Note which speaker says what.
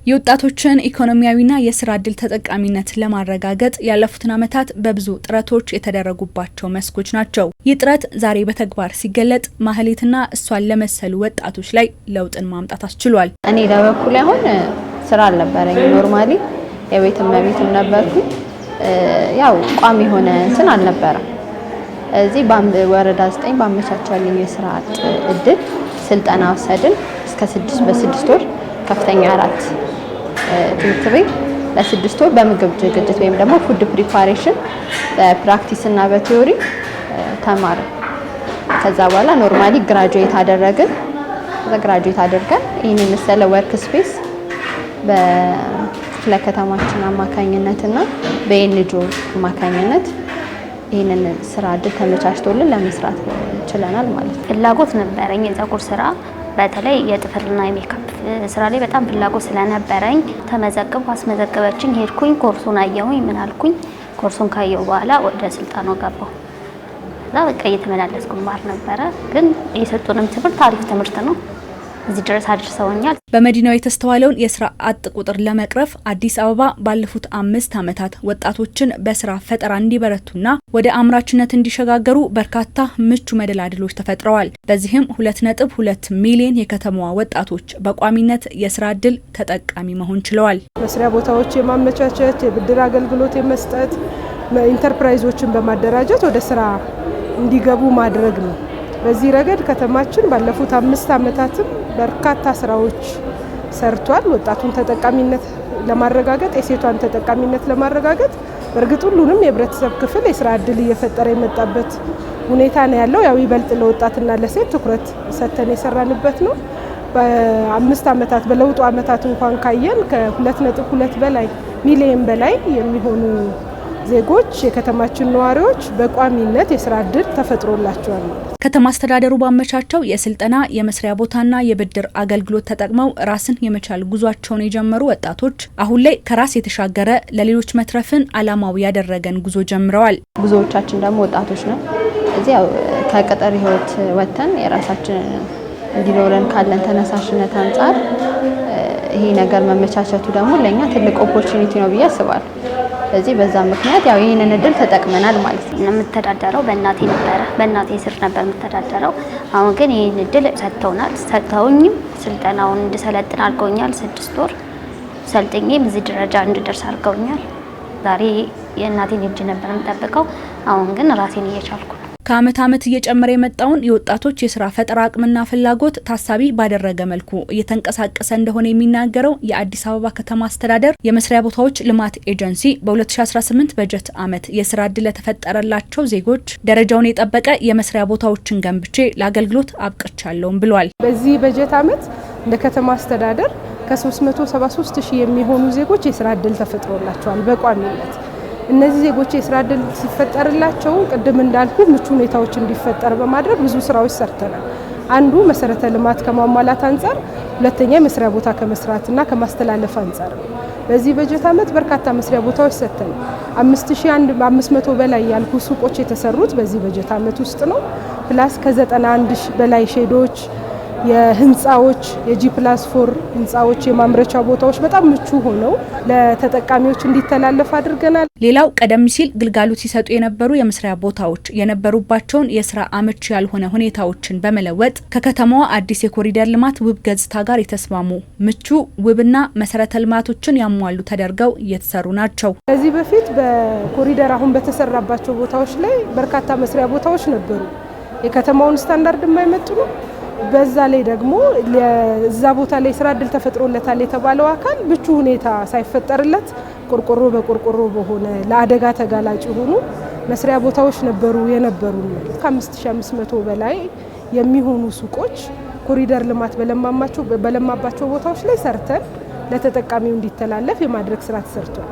Speaker 1: የወጣቶችን ኢኮኖሚያዊና የስራ ዕድል ተጠቃሚነት ለማረጋገጥ ያለፉትን ዓመታት በብዙ ጥረቶች የተደረጉባቸው መስኮች ናቸው። ይህ ጥረት ዛሬ በተግባር ሲገለጥ ማህሌትና እሷን ለመሰሉ ወጣቶች ላይ ለውጥን ማምጣት አስችሏል።
Speaker 2: እኔ ለበኩሌ አሁን ስራ አልነበረኝ። ኖርማሊ የቤት እመቤትም ነበርኩ። ያው ቋሚ ሆነ እንትን አልነበረም። እዚህ ወረዳ 9 ባመቻቸልኝ የስራ ዕድል ስልጠና ወሰድን። እስከ 6 ወር ከፍተኛ 4 ትምህርት ቤት ለ6 ወር በምግብ ዝግጅት ወይም ደግሞ ፉድ ፕሪፓሬሽን በፕራክቲስ እና በቲዮሪ ተማረ። ከዛ በኋላ ኖርማሊ ግራጁዌት አደረግን። ግራጁዌት አድርገን ይሄን መሰለ ወርክ ስፔስ በክፍለ ከተማችን አማካኝነትና በኤንጂኦ አማካኝነት ይሄንን ስራ ዕድል ተመቻችቶልን ለመስራት ችለናል ማለት ነው።
Speaker 3: ፍላጎት ነበረኝ የፀጉር ስራ በተለይ የጥፍርና የሜካፕ ስራ ላይ በጣም ፍላጎት ስለነበረኝ ተመዘገብኩ። አስመዘገበችኝ፣ ሄድኩኝ፣ ኮርሱን አየሁኝ። ምን አልኩኝ፣ ኮርሱን ካየሁ በኋላ ወደ ስልጣኑ ገባሁ። ከዛ በቃ እየተመላለስኩ ማር ነበረ። ግን የሰጡንም ትምህርት አሪፍ ትምህርት ነው። እዚህ ድረስ አድርሰውኛል።
Speaker 1: በመዲናው የተስተዋለውን የስራ አጥ ቁጥር ለመቅረፍ አዲስ አበባ ባለፉት 5 ዓመታት ወጣቶችን በስራ ፈጠራ እንዲበረቱና ወደ አምራችነት እንዲሸጋገሩ በርካታ ምቹ መደላድሎች ተፈጥረዋል። በዚህም 2.2 ሚሊዮን የከተማዋ ወጣቶች በቋሚነት የስራ ዕድል ተጠቃሚ መሆን ችለዋል።
Speaker 4: መስሪያ ቦታዎች የማመቻቸት፣ የብድር አገልግሎት የመስጠት፣ ኢንተርፕራይዞችን በማደራጀት ወደ ስራ እንዲገቡ ማድረግ ነው። በዚህ ረገድ ከተማችን ባለፉት 5 ዓመታትም በርካታ ስራዎች ሰርቷል። ወጣቱን ተጠቃሚነት ለማረጋገጥ፣ የሴቷን ተጠቃሚነት ለማረጋገጥ በእርግጥ ሁሉንም የህብረተሰብ ክፍል የስራ ዕድል እየፈጠረ የመጣበት ሁኔታ ነው ያለው። ያው ይበልጥ ለወጣትና ለሴት ትኩረት ሰጥተን የሰራንበት ነው። በ5 ዓመታት በለውጡ ዓመታት እንኳን ካየን ከ2.2 በላይ ሚሊዮን በላይ የሚሆኑ ዜጎች የከተማችን ነዋሪዎች በቋሚነት የስራ ዕድል ተፈጥሮላቸዋል።
Speaker 1: ከተማ አስተዳደሩ ባመቻቸው የስልጠና የመስሪያ ቦታና የብድር አገልግሎት ተጠቅመው ራስን የመቻል ጉዟቸውን የጀመሩ ወጣቶች አሁን ላይ ከራስ የተሻገረ ለሌሎች መትረፍን ዓላማው ያደረገን ጉዞ ጀምረዋል።
Speaker 2: ብዙዎቻችን ደግሞ ወጣቶች ነው። እዚህ ያው ከቅጥር ህይወት ወጥተን የራሳችን እንዲኖረን ካለን ተነሳሽነት አንጻር ይሄ ነገር መመቻቸቱ ደግሞ ለኛ ትልቅ ኦፖርቹኒቲ ነው ብዬ አስባለሁ። ስለዚህ በዛ ምክንያት ያው ይሄንን እድል ተጠቅመናል ማለት ነው።
Speaker 3: የምተዳደረው በእናቴ ነበረ፣ በእናቴ ስር ነበር የምተዳደረው። አሁን ግን ይሄን እድል ሰጥተውናል። ሰጥተውኝም ስልጠናውን እንድሰለጥን አድርገውኛል። 6 ወር ሰልጥኜም እዚህ ደረጃ እንድደርስ አድርገውኛል። ዛሬ የእናቴን እጅ ነበር የምጠብቀው። አሁን ግን ራሴን እየቻልኩ ነው።
Speaker 1: ከዓመት ዓመት እየጨመረ የመጣውን የወጣቶች የስራ ፈጠራ አቅምና ፍላጎት ታሳቢ ባደረገ መልኩ እየተንቀሳቀሰ እንደሆነ የሚናገረው የአዲስ አበባ ከተማ አስተዳደር የመስሪያ ቦታዎች ልማት ኤጀንሲ በ2018 በጀት ዓመት የስራ ዕድል ለተፈጠረላቸው ዜጎች ደረጃውን የጠበቀ የመስሪያ ቦታዎችን ገንብቼ ለአገልግሎት አብቅቻለሁም ብሏል።
Speaker 4: በዚህ በጀት ዓመት እንደ ከተማ አስተዳደር ከ373 ሺህ የሚሆኑ ዜጎች የስራ ዕድል ተፈጥሮላቸዋል በቋሚነት። እነዚህ ዜጎች የስራ ዕድል ሲፈጠርላቸው ቅድም እንዳልኩ ምቹ ሁኔታዎች እንዲፈጠር በማድረግ ብዙ ስራዎች ሰርተናል። አንዱ መሰረተ ልማት ከማሟላት አንጻር፣ ሁለተኛ የመስሪያ ቦታ ከመስራትና ከማስተላለፍ አንጻር ነው። በዚህ በጀት ዓመት በርካታ መስሪያ ቦታዎች ሰጥተናል። 5500 በላይ ያልኩ ሱቆች የተሰሩት በዚህ በጀት ዓመት ውስጥ ነው። ፕላስ ከ91 በላይ ሼዶች፣ የህንፃዎች የጂ+4 ህንፃዎች የማምረቻ ቦታዎች በጣም ምቹ ሆነው ለተጠቃሚዎች እንዲተላለፍ አድርገናል።
Speaker 1: ሌላው ቀደም ሲል ግልጋሎት ሲሰጡ የነበሩ የመስሪያ ቦታዎች የነበሩባቸውን የስራ አመቺ ያልሆነ ሁኔታዎችን በመለወጥ ከከተማዋ አዲስ የኮሪደር ልማት ውብ ገጽታ ጋር የተስማሙ ምቹ ውብና መሰረተ ልማቶችን ያሟሉ ተደርገው እየተሰሩ ናቸው።
Speaker 4: ከዚህ በፊት በኮሪደር አሁን በተሰራባቸው ቦታዎች ላይ በርካታ መስሪያ ቦታዎች ነበሩ፣ የከተማውን ስታንዳርድ የማይመጡ ነው። በዛ ላይ ደግሞ እዛ ቦታ ላይ ስራ ዕድል ተፈጥሮለታል የተባለው አካል ምቹ ሁኔታ ሳይፈጠርለት ቆርቆሮ በቆርቆሮ በሆነ ለአደጋ ተጋላጭ የሆኑ መስሪያ ቦታዎች የነበሩ ከ5500 በላይ የሚሆኑ ሱቆች ኮሪደር ልማት በለማባቸው ቦታዎች ላይ ሰርተን ለተጠቃሚው እንዲተላለፍ የማድረግ ስራ ተሰርቷል።